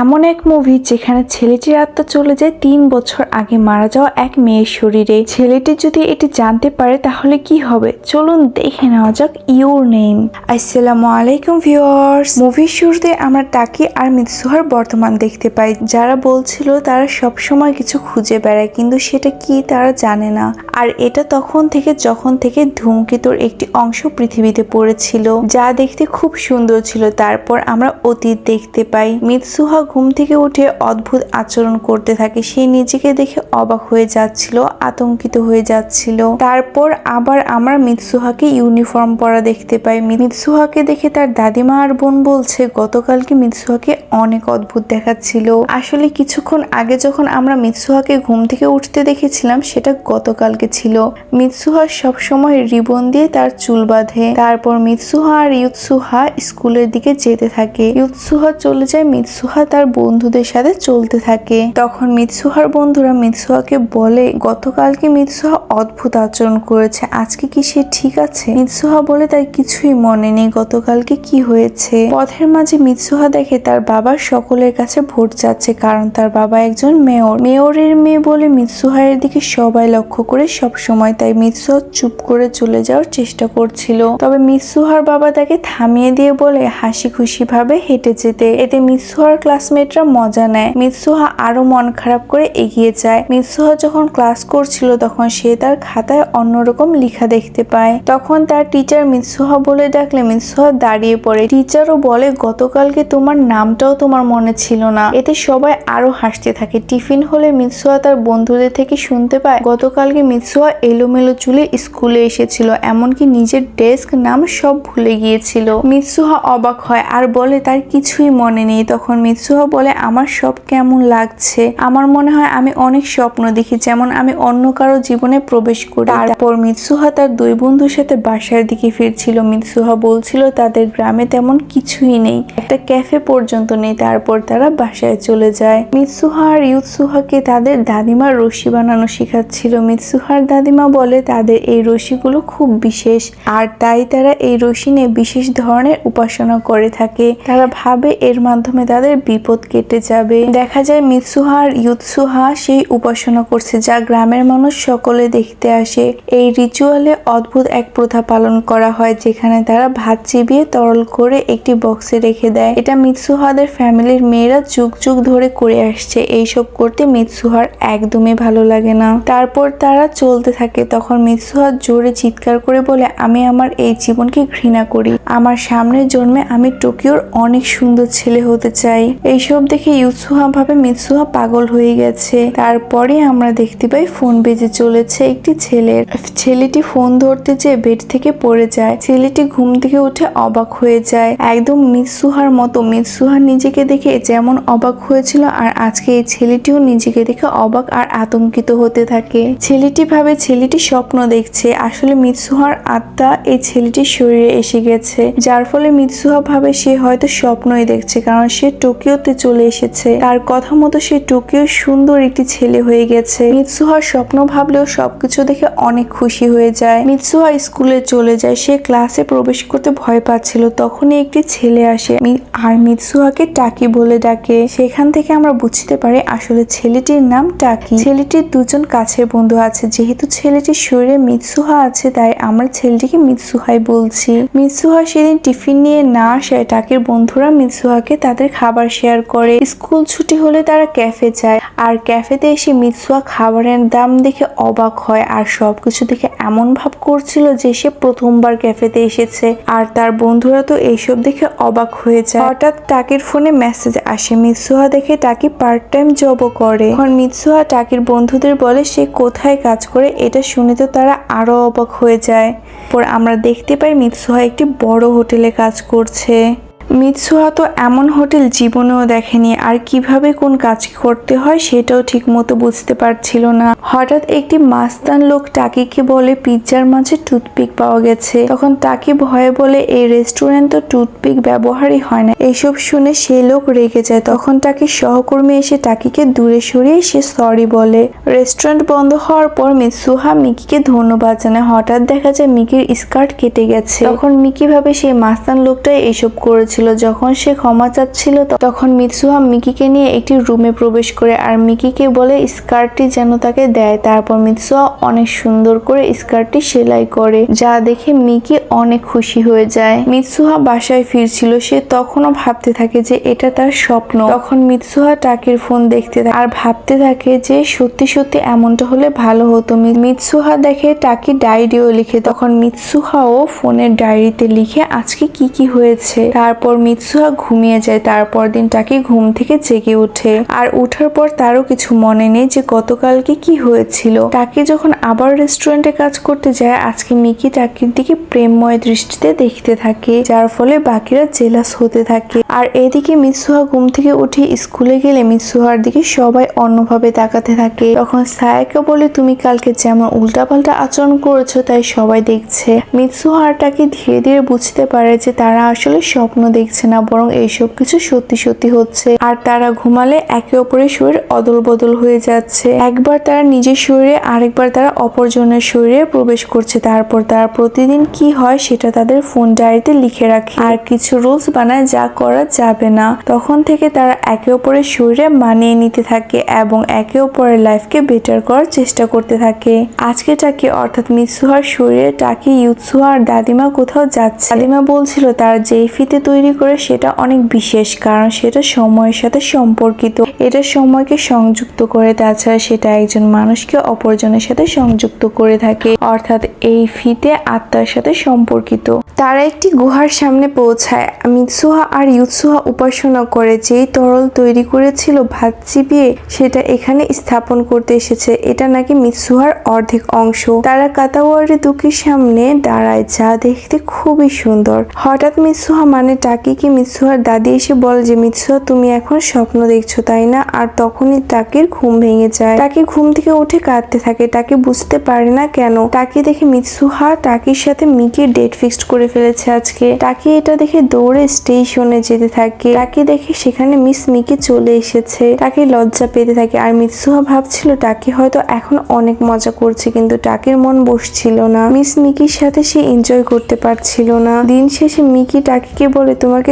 এমন এক মুভি যেখানে ছেলেটির আত্মা চলে যায় ৩ বছর আগে মারা যাওয়া এক মেয়ের শরীরে। ছেলেটি যদি এটি জানতে পারে তাহলে কি হবে, চলুন দেখে নেওয়া যাক ইউর নেম। আসসালামু আলাইকুম ভিউয়ার্স। মুভির শুরুতে আমরা টাকি আর মিৎসুহার বর্তমান দেখতে পাই। যারা বলছিল তারা সবসময় কিছু খুঁজে বেড়ায়, কিন্তু সেটা কি তারা জানে না। আর এটা তখন থেকে যখন থেকে ধূমকেতুর একটি অংশ পৃথিবীতে পড়েছিল, যা দেখতে খুব সুন্দর ছিল। তারপর আমরা অতীত দেখতে পাই। মিৎসুহা ঘুম থেকে উঠে অদ্ভুত আচরণ করতে থাকে। সে নিজেকে দেখে অবাক হয়ে যাচ্ছিল, আতঙ্কিত হয়ে যাচ্ছিল। তারপর আবার আমরা মিৎসুহাকে ইউনিফর্ম পরা দেখতে পাই। মিৎসুহাকে দেখে তার দাদিমা আর বোন বলছে গতকালকে মিৎসুহাকে অনেক অদ্ভুত দেখাচ্ছিল। আসলে কিছুক্ষণ আগে যখন আমরা মিৎসুহাকে ঘুম থেকে উঠতে দেখেছিলাম সেটা গতকালকে ছিল। মিৎসুহা সবসময় রিবন দিয়ে তার চুল বাঁধে। তারপর মিৎসুহা আর ইউৎসুহা স্কুলের দিকে যেতে থাকে। ইউৎসুহা চলে যায়, মিৎসুহা তার বন্ধুদের সাথে চলতে থাকে। তখন মিৎসুহার বন্ধুরা মিৎসুহাকে বলে গতকালকে মিৎসুহা অদ্ভুত আচরণ করেছে, আজকে কি সে ঠিক আছে? মিৎসুহা বলে তার কিছুই মনে নেই গতকালকে কি হয়েছে। পথের মাঝে মিৎসুহা দেখে তার বাবা সকলের কাছে ভোট চাচ্ছে, কারণ তার বাবা একজন মেয়রের মেয়ে বলে মিৎসুহার দিকে সবাই লক্ষ্য করে সব সময়। তাই মিৎসুহা চুপ করে চলে যাওয়ার চেষ্টা করছিল, তবে মিৎসুহার বাবা তাকে থামিয়ে দিয়ে বলে হাসি খুশি ভাবে হেঁটে যেতে। এতে মিৎসুহার ক্লাসমেটরা মজা নেয়। মিৎসুহা আরো মন খারাপ করে এগিয়ে যায়। মিৎসুহা যখন ক্লাস করছিল তখন সে তার খাতায় অন্যরকম লেখা দেখতে পায়। তখন তার টিচার মিৎসুহা বলে ডাকলে মিৎসুহা দাঁড়িয়ে পড়ে। টিচারও বলে গতকালকে তোমার নামটাও তোমার মনে ছিল না। এতে সবাই আরো হাসতে থাকে। টিফিন হলে মিৎসুহা তার বন্ধুদের থেকে শুনতে পায় গতকালকে মিৎসুহা এলোমেলো চুলে স্কুলে এসেছিল, এমনকি নিজের ডেস্ক নাম সব ভুলে গিয়েছিল। মিৎসুহা অবাক হয় আর বলে তার কিছুই মনে নেই। তখন মিৎসুহা বলে আমার সব কেমন লাগছে, আমার মনে হয় আমি অনেক স্বপ্ন দেখি, যেমন আমি অন্য কারো জীবনে প্রবেশ করি। তারপর মিৎসুহা তার দুই বন্ধুর সাথে বাসার দিকে ফিরছিল। মিৎসুহা বলছিল তাদের গ্রামে তেমন কিছুই নেই, একটা ক্যাফে পর্যন্ত নেই। তারপর তারা বাসায় চলে যায়। মিৎসুহা আর ইউৎসুহাকে তাদের দাদিমা রশি বানানো শেখাচ্ছিল। মিৎসুহার দাদিমা বলে তাদের এই রশিগুলো খুব বিশেষ, আর তাই তারা এই রশি নিয়ে বিশেষ ধরনের উপাসনা করে থাকে। তারা ভাবে এর মাধ্যমে তাদের বিপদ কেটে যাবে। দেখা যায় মিৎসুহা আর ইউৎসুহা সেই উপাসনা করছে, যা গ্রামের মানুষ সকলে দেখতে আসে। এই রিচুয়ালে অদ্ভুত এক প্রথা পালন করা হয়, যেখানে তারা ভাত চিবিয়ে তরল করে একটি বক্সে রেখে দেয়। এটা মিৎসুহাদের ফ্যামিলির মেয়েরা যুগ যুগ ধরে করে আসছে। এইসব করতে মিৎসুহার একদমই ভালো লাগে না। তারপর তারা চলতে থাকে। তখন মিৎসুহা জোরে চিৎকার করে বলে আমি আমার এই জীবনকে ঘৃণা করি, আমার সামনের জন্মে আমি টোকিওর অনেক সুন্দর ছেলে হতে চাই। এইসব দেখে ইউৎসুহা ভাবে মিৎসুহা পাগল হয়ে গেছে। তারপরে আমরা দেখতে পাই ফোন বেজে চলেছে একটি ছেলের। ছেলেটি ফোন ধরতে যেয়ে বেড থেকে পড়ে যায়। ছেলেটি ঘুম থেকে উঠে অবাক হয়ে যায়, একদম মিৎসুহার মতো। মিৎসুহা নিজেকে দেখে যেমন অবাক হয়েছিল, আর আজকে এই ছেলেটিও নিজেকে দেখে অবাক আর আতঙ্কিত হতে থাকে। ছেলেটি ভাবে ছেলেটি স্বপ্ন দেখছে, আসলে মিৎসুহার আত্মা এই ছেলেটির শরীরে এসে গেছে, যার ফলে মিৎসুহা ভাবে সে হয়তো স্বপ্নই দেখছে, কারণ সে টোকিওতে চলে এসেছে। তার কথা মতো সে টোকিওর সুন্দর একটি ছেলে হয়ে গেছে। মিৎসুহার স্বপ্ন ভাবলেও সবকিছু দেখে অনেক খুশি হয়ে যায়। মিৎসুহা স্কুলে চলে যায়। সে ক্লাসে প্রবেশ করতে ভয় পাচ্ছিল। তখনই একটি ছেলে আসে আর মিৎসুহাকে টাকি বলে ডাকে। সেখান থেকে আমরা বুঝতে পারি আসলে ছেলেটির নাম টাকি। ছেলেটির দুজন কাছের বন্ধু আছে। যেহেতু ছেলেটির শরীরে মিৎসুহা আছে, তাই আমরা ছেলেটিকে মিৎসুহাই বলছি। মিৎসুহা সেদিন টিফিন নিয়ে না আসায় টাকির বন্ধুরা মিৎসুহাকে তাদের খাবার শেয়ার করে। স্কুল ছুটি হলে তারা ক্যাফে যায়, আর ক্যাফেতে এসে মিৎসুহা খাবারের দাম দেখে অবাক হয় আর সবকিছু দেখে এমন ভাব করছিল যে সে প্রথমবার ক্যাফেতে এসেছে। আর তার বন্ধুরা তো এইসব দেখে অবাক হয়ে যায়। হঠাৎ টাকির ফোনে মেসেজ আসে। মিৎসুহা দেখে টাকি পার্ট টাইম জবও করে। এখন মিৎসুহা টাকির বন্ধুদের বলে সে কোথায় কাজ করে। এটা শুনে তো তারা আরো অবাক হয়ে যায়। পর আমরা দেখতে পাই মিৎসুহা একটি বড় হোটেলে কাজ করছে। মিৎসুহা তো এমন হোটেল জীবনেও দেখেনি, আর কিভাবে কোন কাজ করতে হয় সেটাও ঠিক মতো বুঝতে পারছিল না। হঠাৎ একটি মাস্তান লোক টাকিকে বলে পিৎজার মাঝে টুথপিক পাওয়া গেছে। তখন টাকি ভয়ে বলে এই রেস্টুরেন্ট তো টুথপিক ব্যবহারই হয় না। এইসব শুনে সে লোক রেগে যায়। তখন টাকির সহকর্মী এসে টাকিকে দূরে সরিয়ে সে সরি বলে। রেস্টুরেন্ট বন্ধ হওয়ার পর মিৎসুহা মিকিকে ধন্যবাদ জানায়। হঠাৎ দেখা যায় মিকির স্কার্ট কেটে গেছে। তখন মিকি ভাবে সেই মাস্তান লোকটাই এইসব করেছে। করেছিল। যখন সে ক্ষমা চাচ্ছিল তখন মিৎসুহা মিকিকে নিয়ে একটি রুমে প্রবেশ করে আর মিকিকে বলে স্কার্টটি যেন তাকে দেয়। তারপর মিৎসুহা অনেক সুন্দর করে স্কার্টটি সেলাই করে, যা দেখে মিকি অনেক খুশি হয়ে যায়। মিৎসুহা বাসায় ফিরছিল, সে তখনও ভাবতে থাকে যে এটা তার স্বপ্ন। তখন মিৎসুহা টাকির ফোন দেখতে থাকে আর ভাবতে থাকে যে সত্যি সত্যি এমনটা হলে ভালো হতো। মিৎসুহা দেখে টাকি ডায়েরিও লিখে, তখন মিৎসুহাও ফোনের ডায়েরিতে লিখে আজকে কি কি হয়েছে। তারপর মিৎসুহা ঘুমিয়ে যায়। তারপর দিন টাকি ঘুম থেকে জেগে ওঠে আর ওঠার পর তারও কিছু মনে নেই যে গতকালকে কি হয়েছিল। টাকি যখন আবার রেস্টুরেন্টে কাজ করতে যায়, আজকে মিকি টাকির দিকে প্রেমময় দৃষ্টিতে দেখতে থাকে, যার ফলে বাকিরা জেলাস হতে থাকে। আর এদিকে মিৎসুহা ঘুম থেকে উঠে স্কুলে গেলে মিৎসুহার দিকে সবাই অন্যভাবে তাকাতে থাকে। তখন সায়াকে বলে তুমি কালকে যেমন উল্টাপাল্টা আচরণ করেছো তাই সবাই দেখছে। মিৎসুহা আর টাকি ধীরে ধীরে বুঝতে পারে যে তারা আসলে স্বপ্ন দেখছে না, বরং এইসব কিছু সত্যি সত্যি হচ্ছে। আর তারা ঘুমালে একে অপরের শরীর অদল বদল হয়ে যাচ্ছে। একবার তারা নিজের শরীরে, আরেকবার তারা অপরজনের শরীরে প্রবেশ করছে। তারপর তারা প্রতিদিন কি হয় সেটা তাদের ফোন ডায়েরিতে লিখে রাখে আর কিছু রুলস বানায় যা করা যাবে না। তখন থেকে তারা একে অপরের শরীরে মানিয়ে নিতে থাকে এবং একে অপরের লাইফকে বেটার করার চেষ্টা করতে থাকে। আজকে টাকি অর্থাৎ মিৎসুহার শরীরে টাকি, ইউৎসুহা আর দাদিমা কোথাও যাচ্ছে। দাদিমা বলছিল তার যেই ফিতে তৈরি করে সেটা অনেক বিশেষ, কারণ সেটা সময়ের সাথে সম্পর্কিত। এটা সময়কে সংযুক্ত করে, তাছাড়া সেটা একজন মানুষকে অপরজনের সাথে সংযুক্ত করে থাকে, অর্থাৎ এই ফিতে আত্মার সাথে সম্পর্কিত। তারা একটি গুহার সামনে পৌঁছায়। মিৎসুহা আর ইউৎসুহা উপাসনা করে যেই তরল তৈরি করেছিল ভাত চিবিয়ে, সেটা এখানে স্থাপন করতে এসেছে। এটা নাকি মিৎসুহার অর্ধেক অংশ। তারা কাতাওয়ারি দুকির সামনে দাঁড়ায়, যা দেখতে খুবই সুন্দর। হঠাৎ মিৎসুহা মানে টাকিকে মিৎসুহার দাদি এসে বলে যে মিৎসুহা তুমি এখন স্বপ্ন দেখছো তাই না? আর তখনই টাকির ঘুম ভেঙে যায়। টাকি ঘুম থেকে উঠে কাঁদতে থাকে। টাকি বুঝতে পারে না কেন। টাকি দেখে মিৎসুহা টাকির সাথে মিকির ডেট ফিক্সড করে ফেলেছে আজকে। টাকি এটা দেখে দৌড়ে স্টেশনে যেতে থাকে। টাকি দেখে সেখানে মিস মিকি চলে এসেছে। টাকি লজ্জা পেতে থাকে আর মিৎসুহা ভাবছিল টাকি হয়তো এখন অনেক মজা করছে, কিন্তু টাকির মন বসছিল না। মিস মিকির সাথে সে এনজয় করতে পারছিল না। দিন শেষে মিকি টাকিকে বলে তোমাকে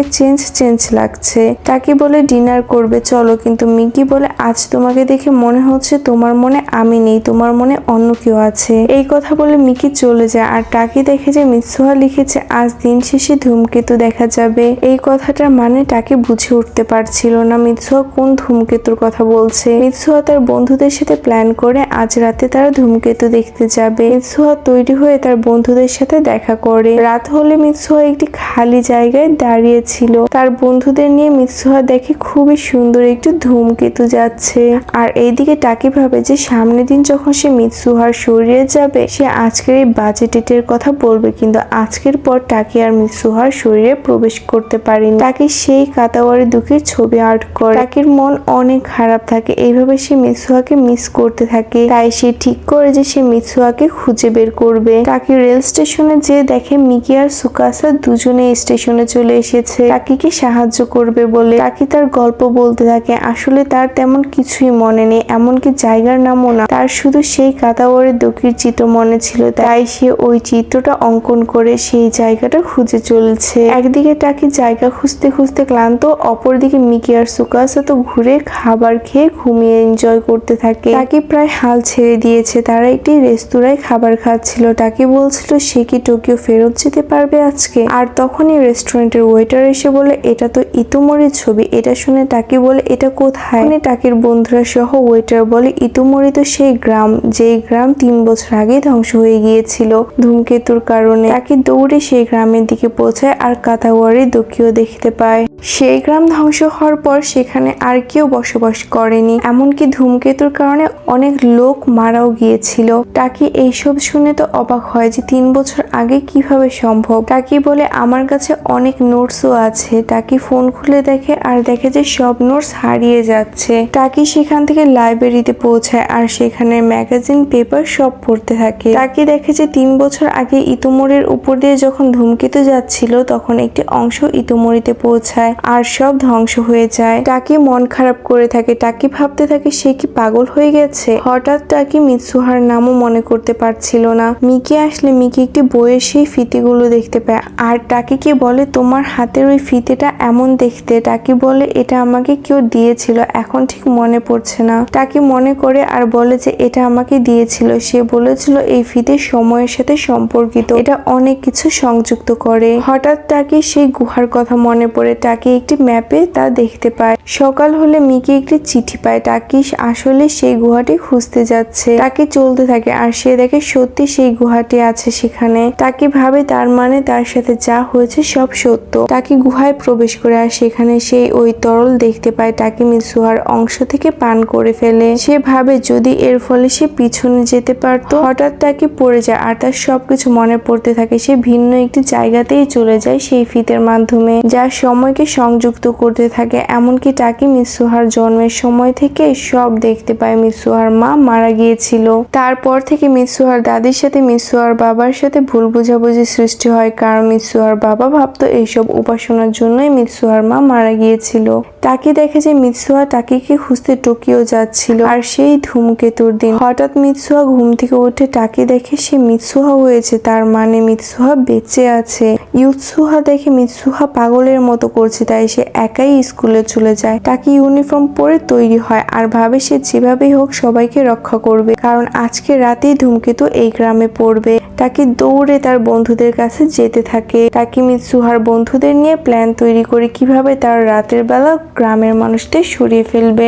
চেঞ্জ লাগছে। টাকি বলে ডিনার করবে চলো, কিন্তু মিকি বলে আজ তোমাকে দেখে মনে হচ্ছে তোমার মনে আমি নেই, তোমার মনে অন্য কেউ আছে। এই কথা বলে মিকি চলে যায় আর টাকি দেখে যে মিৎসুহা লিখেছে আজ দিন শেষে ধূমকেতু দেখা যাবে। এই কথাটার মানে টাকি বুঝে উঠতে পারছিল না মিৎসুহা কোন ধূমকেতুর কথা বলছে। মিৎসুহা তার বন্ধুদের সাথে প্ল্যান করে আজ রাতে তারা ধূমকেতু দেখতে যাবে। মিৎসুহা তৈরি হয়ে তার বন্ধুদের সাথে দেখা করে। রাত হলে মিৎসুহা একটি খালি জায়গায় দাঁড়িয়ে ছিল। তার বন্ধুদের নিয়ে মিৎসুহা দেখে খুবই সুন্দর একটি ধূমকেতু যাচ্ছে। আর এইদিকে টাকি ভাবে যে সামনের দিন যখন সে মিৎসুহার শরীরে যাবে সে আজকের এই বাজে ডেটের কথা বলবে, কিন্তু আজকের পর টাকি আর মিৎসুহার শরীরে প্রবেশ করতে পারেনি। টাকি সেই কাতাওয়ারি দুকির ছবি আর্ট করে। টাকির মন অনেক খারাপ থাকে। এইভাবে সে মিৎসুহাকে মিস করতে থাকে। তাই সে ঠিক করে যে সে মিৎসুহাকে খুঁজে বের করবে। টাকি রেল স্টেশনে যেয়ে দেখে মিকি আর সুকাসা দুজনে স্টেশনে চলে এসেছে টাকিকে সাহায্য করবে বলে। টাকি তার গল্প বলতে থাকে। আসলে তার তেমন কিছুই মনে নেই, এমনকি জায়গার নামও না। তার শুধু সেই কাতাওয়ারি দুকির চিত্র মনে ছিল, তাই সে ওই চিত্রটা অঙ্কন করে সেই জায়গাটা খুঁজে চলছে। একদিকে টাকি জায়গা খুঁজতে খুঁজতে ক্লান্ত, অপরদিকে মিকি আর সুকাসা তো ঘুরে খাবার খেয়ে ঘুমিয়ে এনজয় করতে থাকে। টাকি প্রায় হাল ছেড়ে দিয়েছে। তারা একটি রেস্তোরাঁয় খাবার খাচ্ছিল। টাকি বলছিল সে কি টোকিও ফেরত যেতে পারবে আজকে। আর তখনই রেস্টুরেন্টের ওয়েটার এসে বলে এটা তো ইতুমরির ছবি। এটা শুনে টাকি বলে এটা কোথায়? টাকির বন্ধুরা সহ ওয়েটার বলে ইতুমরি তো সেই গ্রাম, যেই গ্রাম 3 বছর আগে ধ্বংস হয়ে গিয়েছিল ধূমকেতুর কারণে। টাকি দৌড়ে সেই গ্রামের দিকে পৌঁছায় আর কাতাওয়ারি দুকিও দেখতে পায়। সেই গ্রাম ধ্বংস হওয়ার পর সেখানে আর কেউ বসবাস করেনি, এমনকি ধূমকেতুর কারণে অনেক লোক মারাও গিয়েছিল। টাকি এইসব শুনে তো অবাক হয় যে 3 বছর আগে কিভাবে সম্ভব। টাকি বলে আমার কাছে অনেক নোটসও আছে। টাকি ফোন খুলে দেখে আর দেখে যে সব নোটস হারিয়ে যাচ্ছে। টাকি সেখান থেকে লাইব্রেরিতে পৌঁছায় আর সেখানে ম্যাগাজিন পেপার সব পড়তে থাকে। টাকি দেখে যে 3 বছর আগে ইতুমরির উপর দিয়ে যখন ধূমকেতু যাচ্ছিল তখন একটি অংশ ইতুমরিতে পৌঁছায়। আর সব ধ্বংস হয়ে যায়। টাকি মন খারাপ করে থাকে। টাকি ভাবতে থাকে সে কি পাগল হয়ে গেছে। হঠাৎ টাকি মিৎসুহার নামও মনে করতে পারছিল না। মিকি আসলে মিকি একটি বইয়ের সেই ফিতেগুলো দেখতে পায় আর টাকিকে বলে তোমার হাতের ওই ফিতেটা এমন দেখতে। টাকি বলে এটা আমাকে কেউ দিয়েছিল, এখন ঠিক মনে পড়ছে না। টাকি মনে করে আর বলে যে এটা আমাকে দিয়েছিল, সে বলেছিল এই ফিতে সময়ের সাথে সম্পর্কিত, এটা অনেক কিছু সংযুক্ত করে। হঠাৎ টাকি সেই গুহার কথা মনে পড়ে। টাকি একটি ম্যাপে তা দেখতে পায়। সকাল হলে মিকি একটি চিঠি পায়। টাকি আসলে সেই গুহাটি খুঁজতে যাচ্ছে। টাকি চলতে থাকে আর সে দেখে সত্যি সেই গুহাটি আছে সেখানে। টাকি ভাবে তার মানে তার সাথে যা হয়েছে সব সত্য। টাকি গুহায় প্রবেশ করে আর সেখানে সেই ওই তরল দেখতে পায়। টাকি মিৎসুহার অংশ থেকে পান করে ফেলে। সে ভাবে যদি এর ফলে সে পিছনে যেতে পারত। হঠাৎ টাকি পড়ে যায় আর তার সবকিছু মনে পড়তে থাকে। সে ভিন্ন একটি জায়গাতেই চলে যায় সেই ফিতের মাধ্যমে, যা সময়কে সংযুক্ত করতে থাকে। এমনকি টাকি মিৎসুহার জন্মের সময় থেকে সব দেখতে পায়। মিৎসুহার মা মারা গিয়েছিল। তারপর থেকে মিৎসুহার দাদির সাথে মিৎসুহার বাবার সাথে ভুল বোঝাবুঝি সৃষ্টি হয়, কারণ মিৎসুহার বাবা ভাবতো এইসব উপাসনার জন্যই মিৎসুহার মা মারা গিয়েছিল। টাকি দেখে যে মিৎসুহা টাকিকে খুঁজতে টোকিও যাচ্ছিল আর সেই ধূমকেতুর দিন। হঠাৎ মিৎসুহা ঘুম থেকে উঠে টাকি দেখে সে মিৎসুহা হয়েছে, তার মানে মিৎসুহা বেঁচে আছে। ইউৎসুহা দেখে মিৎসুহা পাগলের মতো করছে, তাই সে একাই স্কুলে চলে যায়। টাকি ইউনিফর্ম পরে তৈরি হয় আর ভাবে সে যেভাবেই হোক সবাইকে রক্ষা করবে, কারণ আজকে রাতেই ধূমকেতু এই গ্রামে পড়বে। টাকি দৌড়ে তার বন্ধুদের কাছে যেতে থাকে। টাকি মিৎসুহার বন্ধুদের নিয়ে প্ল্যান তৈরি করে কিভাবে তার রাতের বেলা গ্রামের মানুষদের সরিয়ে ফেলবে।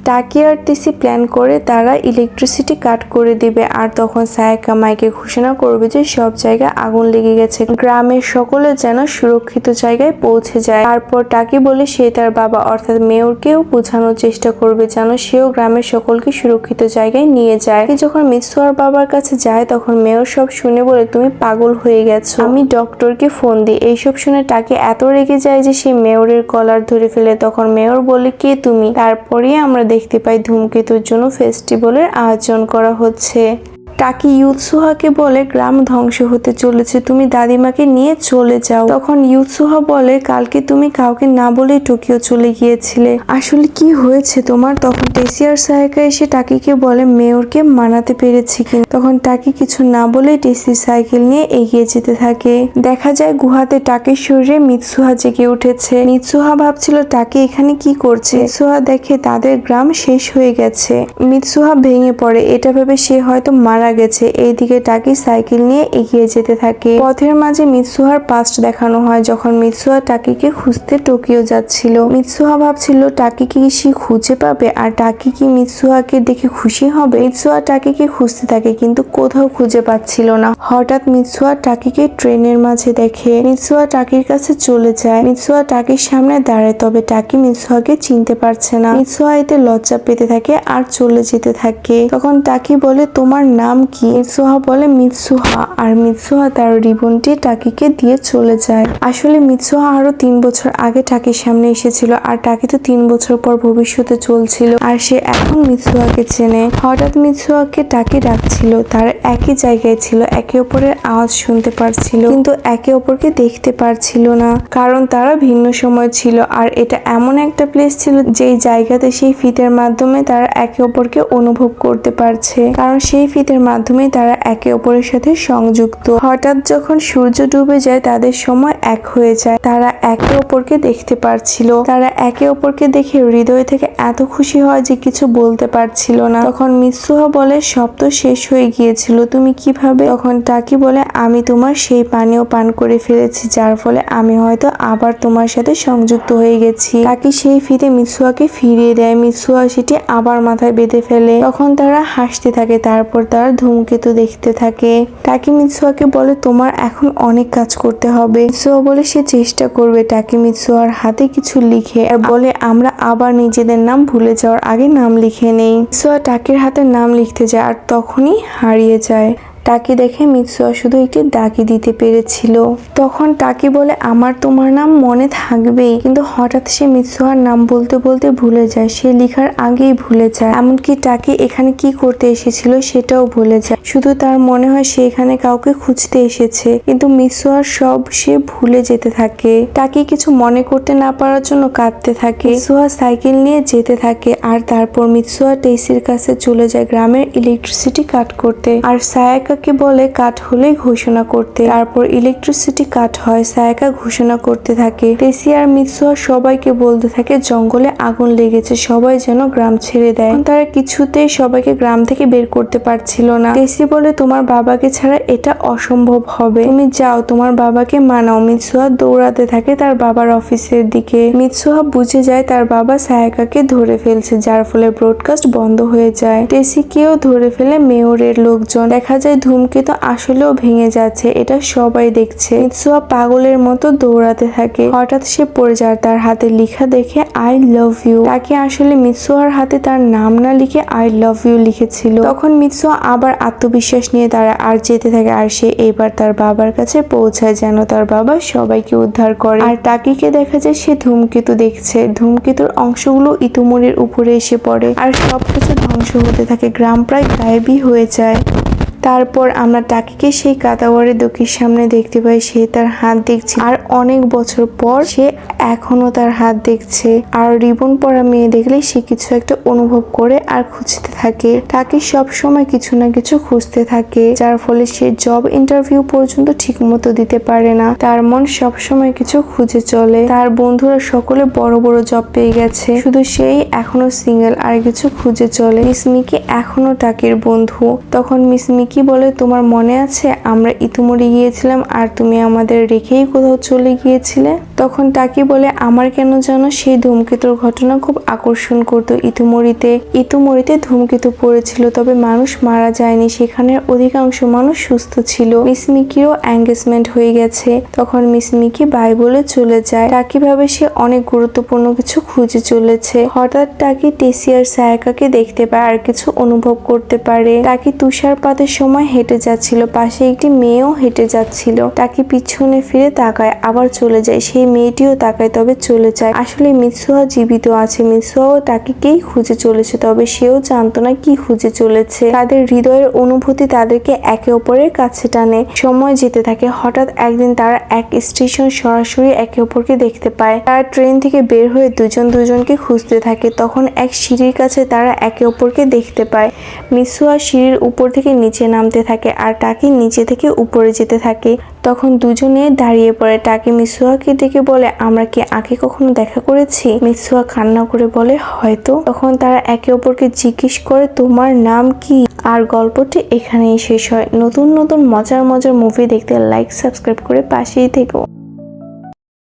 টাকি আর টিসি প্ল্যান করে তারা ইলেকট্রিসিটি কাট করে দিবে আর তখন সায়াকা মাইকে ঘোষণা করবে যে সব জায়গায় আগুন লেগে গেছে, গ্রামের সকলে যেন সুরক্ষিত জায়গায় পৌঁছে যায়। তারপর টাকি বলে সে তার বাবা অর্থাৎ মেয়রকেও বোঝানোর চেষ্টা করবে যেন সেও গ্রামের সকলকে সুরক্ষিত জায়গায় নিয়ে যায়। যখন মিৎসুহার বাবার কাছে যায় তখন মেয়র সব শুনে বলে তুমি পাগল হয়ে গেছো, আমি ডক্টরকে ফোন দিই। এইসব শুনে টাকি এত রেগে যায় যে সে মেয়রের কলার ধরে ফেলে। তখন মেয়র বলে কে তুমি? তারপরে আমরা দেখতে পাই ধূমকেতুর জন্য ফেস্টিভ্যালের আয়োজন করা হচ্ছে। টাকি ইউৎসুহাকে বলে গ্রাম ধ্বংস হতে চলেছে, তুমি দাদিমাকে নিয়ে চলে যাও। তখন ইউৎসুহা বলে কালকে তুমি কাউকে না বলে টোকিও চলে গিয়েছিলে, আসলে কি হয়েছে তোমার? তখন টেসি আর সায়াকা এসে টাকিকে বলে মেয়রকে মানাতে পেরেছি কিনা। তখন টাকি কিছু না বলে টেসির সাইকেল নিয়ে এগিয়ে যেতে থাকে। দেখা যায় গুহাতে টাকির শরীরে মিৎসুহা জেগে উঠেছে। মিৎসুহা ভাবছিল টাকি এখানে কি করছে। মিৎসুহা দেখে তাদের গ্রাম শেষ হয়ে গেছে। মিৎসুহা ভেঙে পড়ে, এটা ভেবে সে হয়তো মারা গেছে। এইদিকে টাকি সাইকেল নিয়ে এগিয়ে যেতে থাকে। পথের মাঝে মিৎসুহার পাস্ট দেখানো হয়, যখন মিৎসুহা টাকিকে খুঁজতে টোকিও যাচ্ছিল। মিৎসুহা ভাবছিল টাকিকে সে খুঁজে পাবে আর টাকি কি মিৎসুহাকে দেখে খুশি হবে। মিৎসুহা টাকিকে খুঁজতে থাকে কিন্তু কোথাও খুঁজে পাচ্ছিল না। হঠাৎ মিৎসুহা টাকিকে ট্রেনের মাঝে দেখে। মিৎসুহা টাকির কাছে চলে যায়। মিৎসুহা টাকির সামনে দাঁড়ায়, তবে টাকি মিৎসুহাকে চিনতে পারছে না। মিৎসুহা এতে লজ্জা পেতে থাকে আর চলে যেতে থাকে। তখন টাকি বলে তোমার নাম কি? মিৎসুহা বলে মিৎসুহা, আর মিৎসুহা তার রিবনটি টাকিকে দিয়ে চলে যায়। আসলে মিৎসুহা আরো 3 বছর আগে টাকির সামনে এসেছিল আর টাকি তো 3 বছর পর ভবিষ্যতে চলছিল আর সে এখন মিৎসুহাকে চেনে। হঠাৎ মিৎসুহাকে টাকি ডাকছিল, তার একই জায়গায় ছিল, একে অপরের আওয়াজ শুনতে পারছিল কিন্তু একে অপরকে দেখতে পারছিল না, কারণ তারা ভিন্ন সময় ছিল। আর এটা এমন একটা প্লেস ছিল যেই জায়গাতে সেই ফিতের মাধ্যমে তারা একে অপরকে অনুভব করতে পারছে, কারণ সেই ফিতের মাধ্যমে তারা একে অপরের সাথে সংযুক্ত। হঠাৎ যখন সূর্য ডুবে যায় তাদের সময় এক হয়ে যায়, তারা একে অপরকে দেখতে পারছিল। তারা একে অপরকে দেখে হৃদয় থেকে এত খুশি হয় যে কিছু বলতে পারছিল না। তখন মিৎসুহা বলে সব তো শেষ হয়ে গিয়েছিল, তুমি কিভাবে? তখন টাকি বলে আমি তোমার সেই পানীয় পান করে ফেলেছি, যার ফলে আমি হয়তো আবার তোমার সাথে সংযুক্ত হয়ে গেছি। টাকি সেই ফিতে মিৎসুহাকে ফিরিয়ে দেয়। মিৎসুহা সেটি আবার মাথায় বেঁধে ফেলে। তখন তারা হাসতে থাকে, তারপর তারা ধূমকেতু দেখতে থাকে। টাকি মিৎসুহাকে বলে তোমার এখন অনেক কাজ করতে হবে। মিৎসুহা বলে সে চেষ্টা করবে। টাকি মিৎসুহার হাতে কিছু লিখে আর বলে আমরা আবার নিজেদের নাম ভুলে যাওয়ার আগে নাম লিখে নেই। মিৎসুহা টাকির হাতে নাম লিখতে যায় আর তখনই হারিয়ে যায়। টাকি দেখে মিৎসুয়া শুধু একটি দাগি দিতে পেরেছিল। তখন টাকি বলে আমার তোমার নাম মনে থাকবেই, কিন্তু হঠাৎ সে মিৎসুয়ার নাম বলতে বলতে ভুলে যায়, সে লেখার আগেই ভুলে যায়। এমনকি টাকি এখানে কি করতে এসেছিল সেটাও ভুলে যায়, শুধু তার মনে হয় সে এখানে কাউকে খুঁজতে এসেছে, কিন্তু মিৎসুয়ার সব সে ভুলে যেতে থাকে। টাকি কিছু মনে করতে না পারার জন্য কাঁদতে থাকে। মিৎসুয়া সাইকেল নিয়ে যেতে থাকে আর তারপর মিৎসুয়া টেসির কাছে চলে যায় গ্রামের ইলেকট্রিসিটি কাট করতে, আর সায়াকাকে বলে কাট হলেই ঘোষণা করতে। তারপর ইলেকট্রিসিটি কাট হয়, সায়াকা ঘোষণা করতে থাকে। টেসি আর মিৎসুয়া সবাইকে বলতে থাকে জঙ্গলে আগুন লেগেছে, সবাই যেন গ্রাম ছেড়ে দেয়। তারা কিছুতেই সবাইকে গ্রাম থেকে বের করতে পারছিল না। টেসি বলে তোমার বাবাকে ছাড়া এটা অসম্ভব হবে, তুমি যাও তোমার বাবাকে মানাও। মিৎসুয়া দৌড়াতে থাকে তার বাবার অফিসের দিকে। মিৎসুয়া বুঝে যায় তার বাবা সায়াকাকে ধরে ফেলছে, যার ফলে ব্রডকাস্ট বন্ধ হয়ে যায়। টেসিকেও ধরে ফেলে মেয়রের লোকজন। দেখা যায় ধূমকেতু আসলেও ভেঙে যাচ্ছে, এটা সবাই দেখছে। মিৎসুয়া পাগলের মতো দৌড়াতে থাকে, হঠাৎ সে পড়ে যায়, তার হাতে লেখা দেখে আই লাভ ইউ। তাকে আসলে মিৎসুয়ার হাতে তার নাম না লিখে আই লাভ ইউ লিখেছিল। তখন মিৎসুয়া আবার আত্মবিশ্বাস নিয়ে দাঁড়ায় আর যেতে থাকে, আর সে এবার তার বাবার কাছে পৌঁছায় যেন তার বাবা সবাইকে উদ্ধার করে। আর টাকিকে দেখা যায় সে ধূমকেতু দেখছে, ধূমকেতুর অংশগুলো ইতুমরির উপরে এসে পড়ে আর সবকিছু ধ্বংস হতে থাকে, গ্রাম প্রায় গায়েবই হয়ে যায়। তারপর আমরা টাকিকে সেই কাদাওয়ারের দোকির সামনে দেখতে পাই, সে তার হাত দেখছে আর অনেক বছর পর সে এখনো তার হাত দেখছে। আর রিবন পরা মেয়ে দেখলে সে কিছু একটা অনুভব করে আর খুঁজতে থাকে। টাকি সব সময় কিছু না কিছু খুঁজতে থাকে, যার ফলে সে জব ইন্টারভিউ পর্যন্ত ঠিক মতো দিতে পারে না। তার মন সব সময় কিছু খুঁজে চলে। তার বন্ধুরা সকলে বড় বড় জব পেয়ে গেছে, শুধু সেই এখনো সিঙ্গেল আর কিছু খুঁজে চলে। মিস মিকি এখনো টাকির বন্ধু। তখন মিস মিকি বলে তোমার মনে আছে আমরা ইতুমরি গিয়েছিলাম আর তুমি আমাদের রেখেই কোথাও চলে গিয়েছিলে? তখন টাকি বলে আমার কেন যেন সেই ধূমকেতুর ঘটনা খুব আকর্ষণ করতো। ইতুমরিতে ধূমকেতু পড়েছিল, তবে মানুষ মারা যায়নি, সেখানের অধিকাংশ মানুষ সুস্থ ছিল। মিস মিকিরও এঙ্গেজমেন্ট হয়ে গেছে। তখন মিস মিকি বাই বলে চলে যায়। টাকি ভাবে সে অনেক গুরুত্বপূর্ণ কিছু খুঁজে চলেছে। হঠাৎ টাকি টেসি আর সায়াকাকে দেখতে পায় আর কিছু অনুভব করতে পারে। টাকি তুষারপাতের সময় হেঁটে যাচ্ছিল, পাশে একটি মেয়েও হেঁটে যাচ্ছিল। টাকি পিছনে ফিরে তাকায়, আবার চলে যায়। সেই মেয়েটিও তাকায়, তবে চলে যায়। আসলে মিৎসুয়া জীবিত আছে, মিৎসুয়াও টাকিকেই খুঁজে চলেছে, তবে সেও জানতো না কি খুঁজে চলেছে। তাদের হৃদয়ের অনুভূতি তাদেরকে একে অপরের কাছে টানে। সময় যেতে থাকে। হঠাৎ একদিন তারা এক স্টেশন সরাসরি একে অপরকে দেখতে পায়। তারা ট্রেন থেকে বের হয়ে দুজন দুজনকে খুঁজতে থাকে। তখন এক সিঁড়ির কাছে তারা একে অপরকে দেখতে পায়। মিৎসুয়া সিঁড়ির উপর থেকে নিচে নামতে থাকে আর টাকি নিচে থেকে উপরে যেতে থাকে। তখন দুজনে দাঁড়িয়ে পড়ে। টাকি মিৎসুয়াকে ডেকে বলে আমরা কি আগে কখনো দেখা করেছি? মিৎসুয়া কান্না করে বলে হয়তো। তখন তারা একে অপরকে জিজ্ঞেস করে তোমার নাম কি? আর গল্পটি এখানেই শেষ হয়। নতুন নতুন মজার মজার মুভি দেখতে লাইক সাবস্ক্রাইব করে পাশেই থেকো।